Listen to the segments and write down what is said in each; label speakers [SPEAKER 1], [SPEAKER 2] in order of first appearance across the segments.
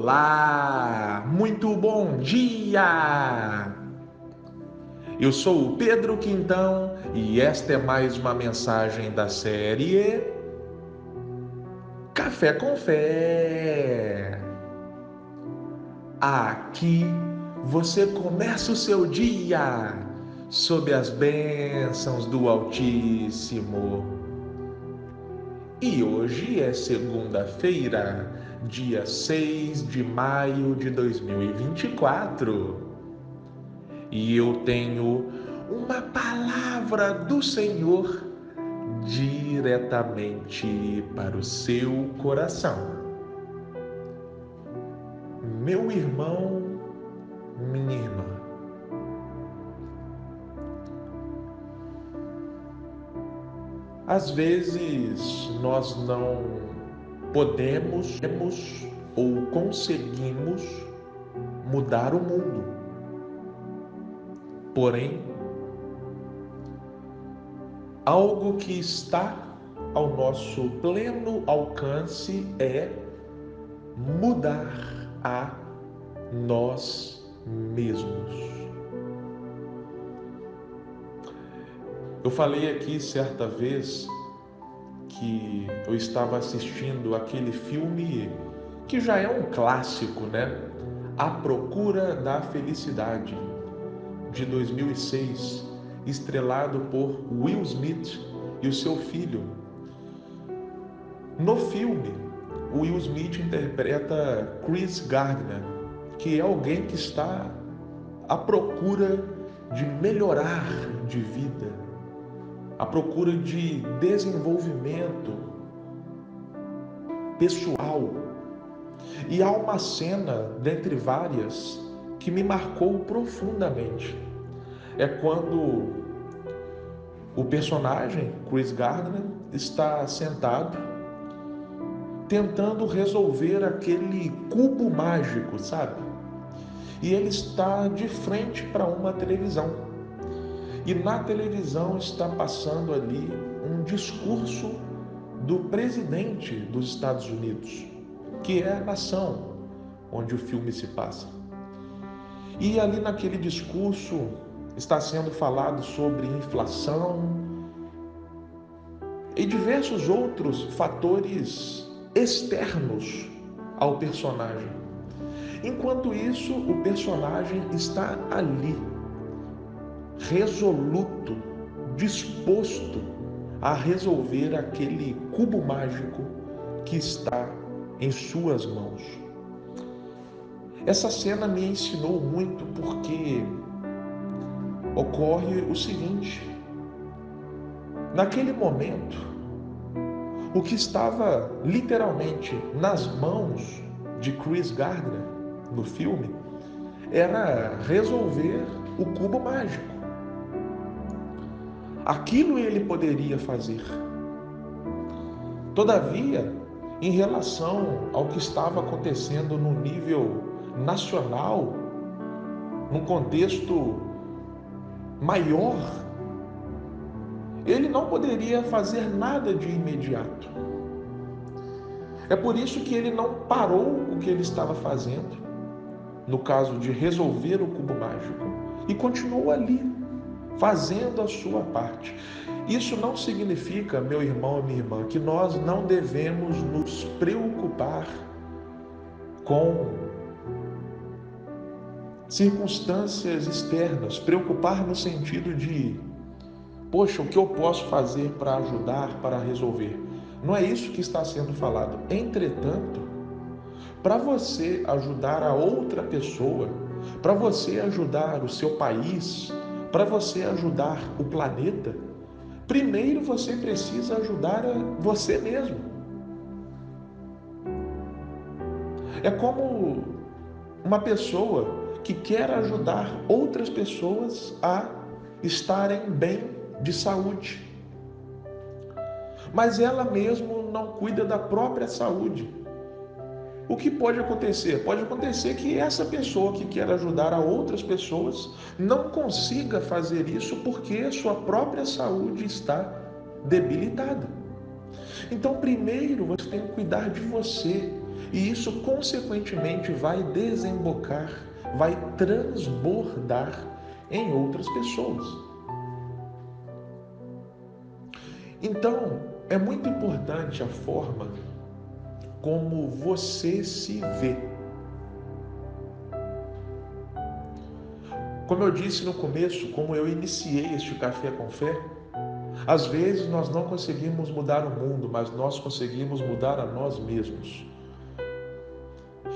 [SPEAKER 1] Olá, muito bom dia! Eu sou o Pedro Quintão e esta é mais uma mensagem da série Café com Fé. Aqui você começa o seu dia sob as bênçãos do Altíssimo. E hoje é segunda-feira, dia 6 de maio de 2024. E eu tenho uma palavra do Senhor diretamente para o seu coração. Meu irmão, minha irmã, às vezes nós não podemos ou conseguimos mudar o mundo. Porém, algo que está ao nosso pleno alcance é mudar a nós mesmos. Eu falei aqui certa vez que eu estava assistindo aquele filme que já é um clássico, né? A Procura da Felicidade, de 2006, estrelado por Will Smith e o seu filho. No filme, Will Smith interpreta Chris Gardner, que é alguém que está à procura de melhorar de vida, à procura de desenvolvimento pessoal. E há uma cena, dentre várias, que me marcou profundamente. É quando o personagem, Chris Gardner, está sentado tentando resolver aquele cubo mágico, sabe? E ele está de frente para uma televisão. E na televisão está passando ali um discurso do presidente dos Estados Unidos, que é a nação onde o filme se passa. E ali naquele discurso está sendo falado sobre inflação e diversos outros fatores externos ao personagem. Enquanto isso, o personagem está ali, resoluto, disposto a resolver aquele cubo mágico que está em suas mãos. Essa cena me ensinou muito porque ocorre o seguinte: naquele momento, o que estava literalmente nas mãos de Chris Gardner no filme era resolver o cubo mágico. Aquilo ele poderia fazer. Todavia, em relação ao que estava acontecendo no nível nacional, num contexto maior, ele não poderia fazer nada de imediato. É por isso que ele não parou o que ele estava fazendo, no caso de resolver o cubo mágico, e continuou ali, fazendo a sua parte. Isso não significa, meu irmão e minha irmã, que nós não devemos nos preocupar com circunstâncias externas, preocupar no sentido de, poxa, o que eu posso fazer para ajudar, para resolver? Não é isso que está sendo falado. Entretanto, para você ajudar a outra pessoa, para você ajudar o seu país, para você ajudar o planeta, primeiro você precisa ajudar a você mesmo. É como uma pessoa que quer ajudar outras pessoas a estarem bem de saúde, mas ela mesma não cuida da própria saúde. O que pode acontecer? Pode acontecer que essa pessoa que quer ajudar a outras pessoas não consiga fazer isso porque a sua própria saúde está debilitada. Então, primeiro você tem que cuidar de você. E isso, consequentemente, vai desembocar, vai transbordar em outras pessoas. Então, é muito importante a forma como você se vê. Como eu disse no começo, como eu iniciei este Café com Fé, às vezes nós não conseguimos mudar o mundo, mas nós conseguimos mudar a nós mesmos.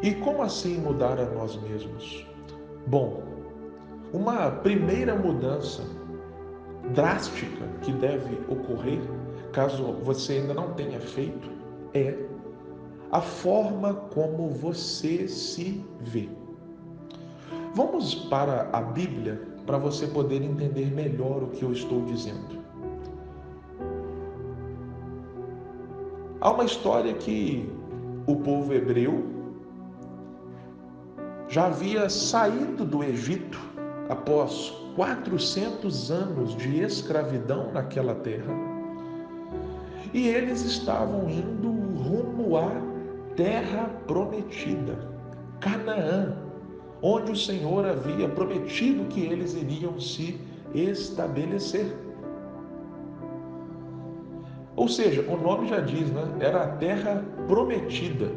[SPEAKER 1] E como assim mudar a nós mesmos? Bom, uma primeira mudança drástica que deve ocorrer, caso você ainda não tenha feito, é a forma como você se vê. Vamos para a Bíblia para você poder entender melhor o que eu estou dizendo. Há uma história que o povo hebreu já havia saído do Egito após 400 anos de escravidão naquela terra, e eles estavam indo rumo à terra prometida, Canaã, onde o Senhor havia prometido que eles iriam se estabelecer. Ou seja, o nome já diz, né? Era a terra prometida.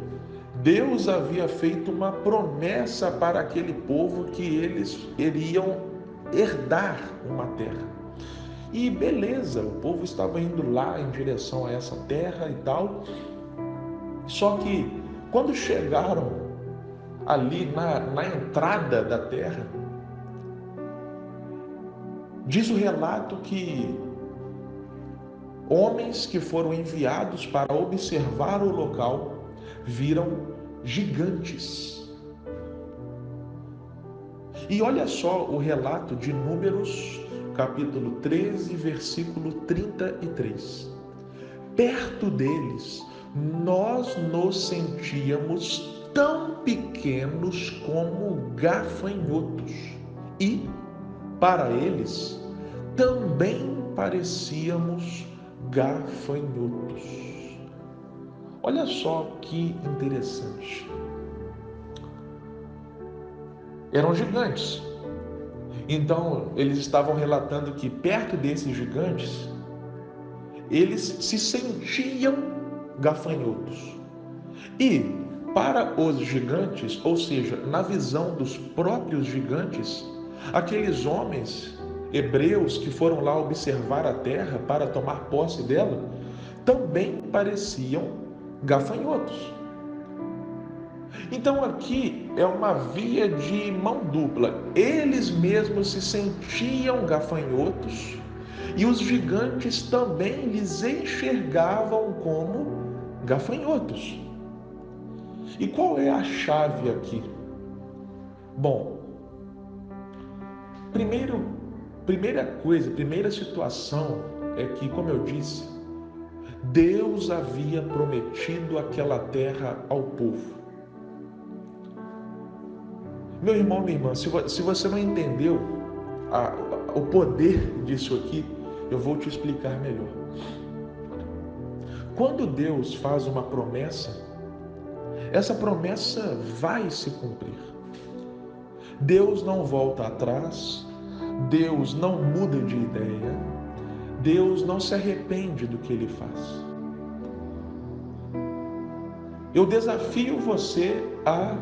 [SPEAKER 1] Deus havia feito uma promessa para aquele povo que eles iriam herdar uma terra. E beleza, o povo estava indo lá em direção a essa terra e tal. Só que quando chegaram ali na entrada da terra, diz o relato que homens que foram enviados para observar o local viram gigantes. E olha só o relato de Números, capítulo 13, versículo 33. Perto deles, nós nos sentíamos tão pequenos como gafanhotos, e, para eles, também parecíamos gafanhotos. Olha só que interessante. Eram gigantes. Então, eles estavam relatando que perto desses gigantes, eles se sentiam gafanhotos. E para os gigantes, ou seja, na visão dos próprios gigantes, aqueles homens hebreus que foram lá observar a terra para tomar posse dela, também pareciam gafanhotos. Então aqui é uma via de mão dupla. Eles mesmos se sentiam gafanhotos e os gigantes também lhes enxergavam como gafanhotos. E qual é a chave aqui? Bom, primeira situação é que, como eu disse, Deus havia prometido aquela terra ao povo. Meu irmão, minha irmã, se você não entendeu o poder disso aqui, eu vou te explicar melhor. Quando Deus faz uma promessa, essa promessa vai se cumprir. Deus não volta atrás, Deus não muda de ideia, Deus não se arrepende do que Ele faz. Eu desafio você a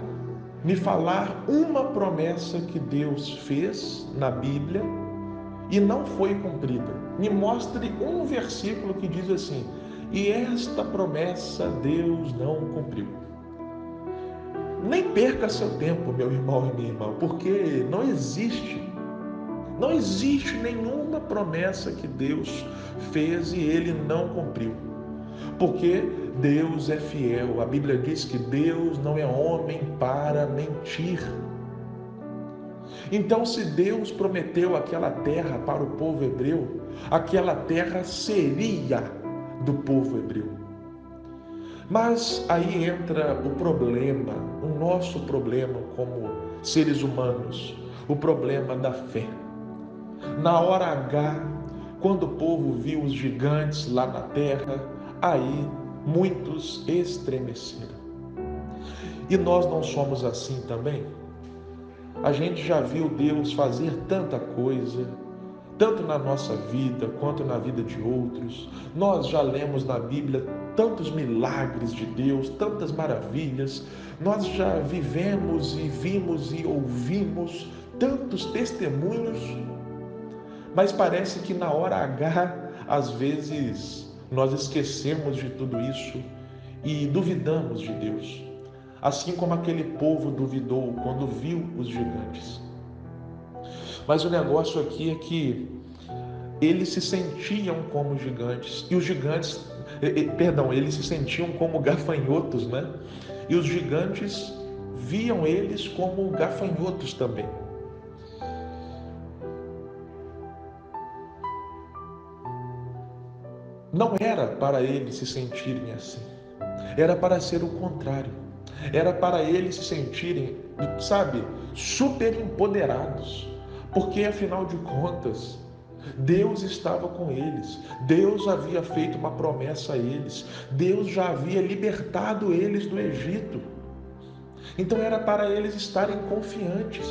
[SPEAKER 1] me falar uma promessa que Deus fez na Bíblia e não foi cumprida. Me mostre um versículo que diz assim: e esta promessa Deus não cumpriu. Nem perca seu tempo, meu irmão e minha irmã, porque não existe nenhuma promessa que Deus fez e Ele não cumpriu. Porque Deus é fiel. A Bíblia diz que Deus não é homem para mentir. Então, se Deus prometeu aquela terra para o povo hebreu, aquela terra seria do povo hebreu. Mas aí entra o problema, o nosso problema como seres humanos, o problema da fé. Na hora H, quando o povo viu os gigantes lá na terra, aí muitos estremeceram. E nós não somos assim também? A gente já viu Deus fazer tanta coisa, tanto na nossa vida quanto na vida de outros. Nós já lemos na Bíblia tantos milagres de Deus, tantas maravilhas. Nós já vivemos e vimos e ouvimos tantos testemunhos, mas parece que na hora H, às vezes, nós esquecemos de tudo isso e duvidamos de Deus. Assim como aquele povo duvidou quando viu os gigantes. Mas o negócio aqui é que eles se sentiam como gigantes, e os gigantes, eles se sentiam como gafanhotos, né? E os gigantes viam eles como gafanhotos também. Não era para eles se sentirem assim, era para ser o contrário. Era para eles se sentirem, sabe, super empoderados, porque afinal de contas, Deus estava com eles, Deus havia feito uma promessa a eles, Deus já havia libertado eles do Egito. Então era para eles estarem confiantes.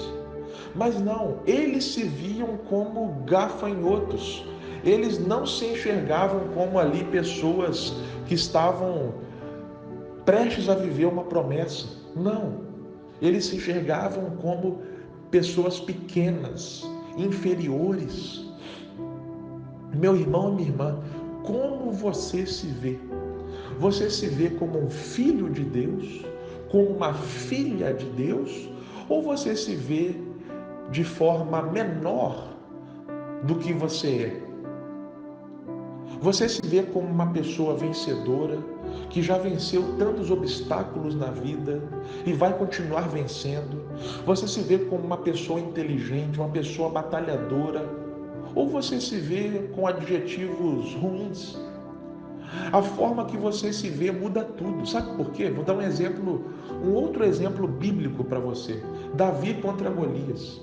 [SPEAKER 1] Mas não, eles se viam como gafanhotos. Eles não se enxergavam como ali pessoas que estavam prestes a viver uma promessa. Não, eles se enxergavam como pessoas pequenas, inferiores. Meu irmão e minha irmã, como você se vê? Você se vê como um filho de Deus? Como uma filha de Deus? Ou você se vê de forma menor do que você é? Você se vê como uma pessoa vencedora, que já venceu tantos obstáculos na vida e vai continuar vencendo? Você se vê como uma pessoa inteligente, uma pessoa batalhadora? Ou você se vê com adjetivos ruins? A forma que você se vê muda tudo. Sabe por quê? Vou dar um outro exemplo bíblico para você. Davi contra Golias.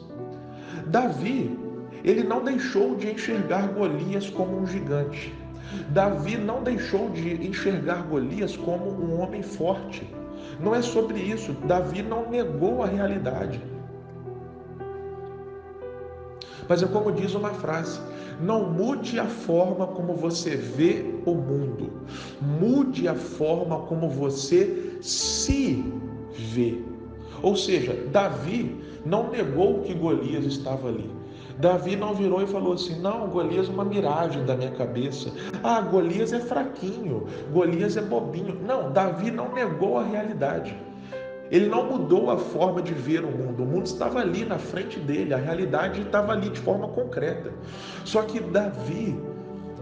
[SPEAKER 1] Davi, ele não deixou de enxergar Golias como um gigante. Davi não deixou de enxergar Golias como um homem forte. Não é sobre isso. Davi não negou a realidade. Mas é como diz uma frase: não mude a forma como você vê o mundo, mude a forma como você se vê. Ou seja, Davi não negou que Golias estava ali. Davi não virou e falou assim: não, Golias é uma miragem da minha cabeça. Ah, Golias é fraquinho, Golias é bobinho. Não, Davi não negou a realidade. Ele não mudou a forma de ver o mundo estava ali na frente dele, a realidade estava ali de forma concreta. Só que Davi,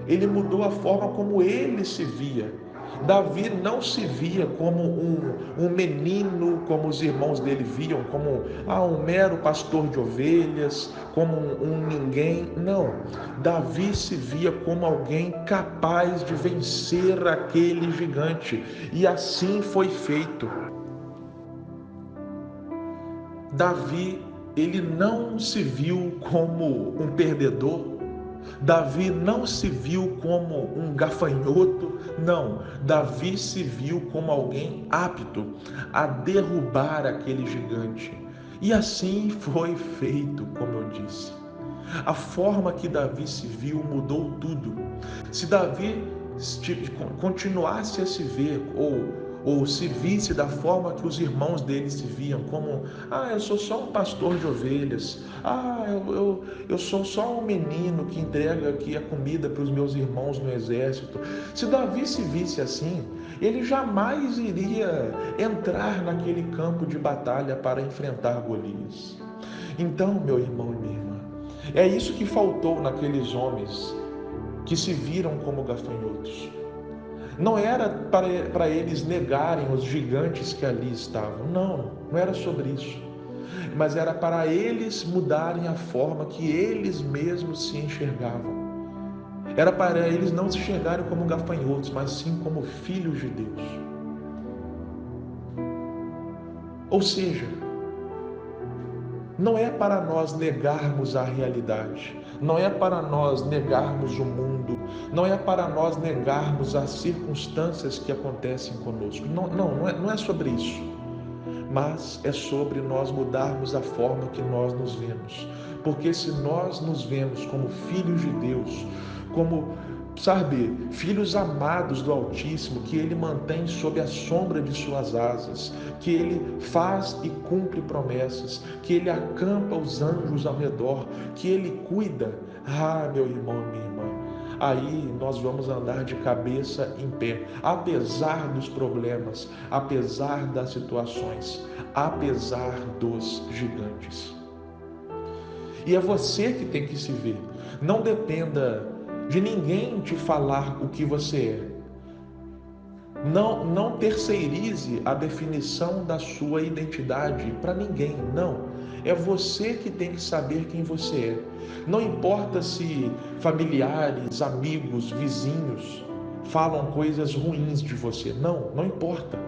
[SPEAKER 1] ele mudou a forma como ele se via. Davi não se via como um menino, como os irmãos dele viam, como um mero pastor de ovelhas, como um ninguém. Não, Davi se via como alguém capaz de vencer aquele gigante, e assim foi feito. Davi, ele não se viu como um perdedor. Davi não se viu como um gafanhoto. Não, Davi se viu como alguém apto a derrubar aquele gigante. E assim foi feito, como eu disse. A forma que Davi se viu mudou tudo. Se Davi continuasse a se ver, ou se visse da forma que os irmãos dele se viam, como: eu sou só um pastor de ovelhas, eu sou só um menino que entrega aqui a comida para os meus irmãos no exército. Se Davi se visse assim, ele jamais iria entrar naquele campo de batalha para enfrentar Golias. Então, meu irmão e minha irmã, é isso que faltou naqueles homens que se viram como gafanhotos. Não era para eles negarem os gigantes que ali estavam. Não, não era sobre isso. Mas era para eles mudarem a forma que eles mesmos se enxergavam. Era para eles não se enxergarem como gafanhotos, mas sim como filhos de Deus. Ou seja, não é para nós negarmos a realidade, não é para nós negarmos o mundo, não é para nós negarmos as circunstâncias que acontecem conosco. Não é sobre isso. mas é sobre nós mudarmos a forma que nós nos vemos. Porque se nós nos vemos como filhos de Deus, como, sabe, filhos amados do Altíssimo, que Ele mantém sob a sombra de suas asas, que Ele faz e cumpre promessas, que Ele acampa os anjos ao redor, que Ele cuida, meu irmão e minha irmã, aí nós vamos andar de cabeça em pé, apesar dos problemas, apesar das situações, apesar dos gigantes. E é você que tem que se ver. Não dependa de ninguém te falar o que você é. Não terceirize a definição da sua identidade para ninguém, não. É você que tem que saber quem você é. Não importa se familiares, amigos, vizinhos falam coisas ruins de você. Não importa.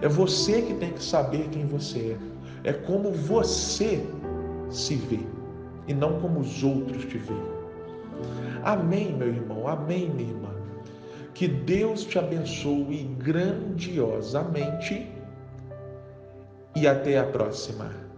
[SPEAKER 1] É você que tem que saber quem você é. É como você se vê e não como os outros te veem. Amém, meu irmão. Amém, minha irmã. Que Deus te abençoe grandiosamente e até a próxima.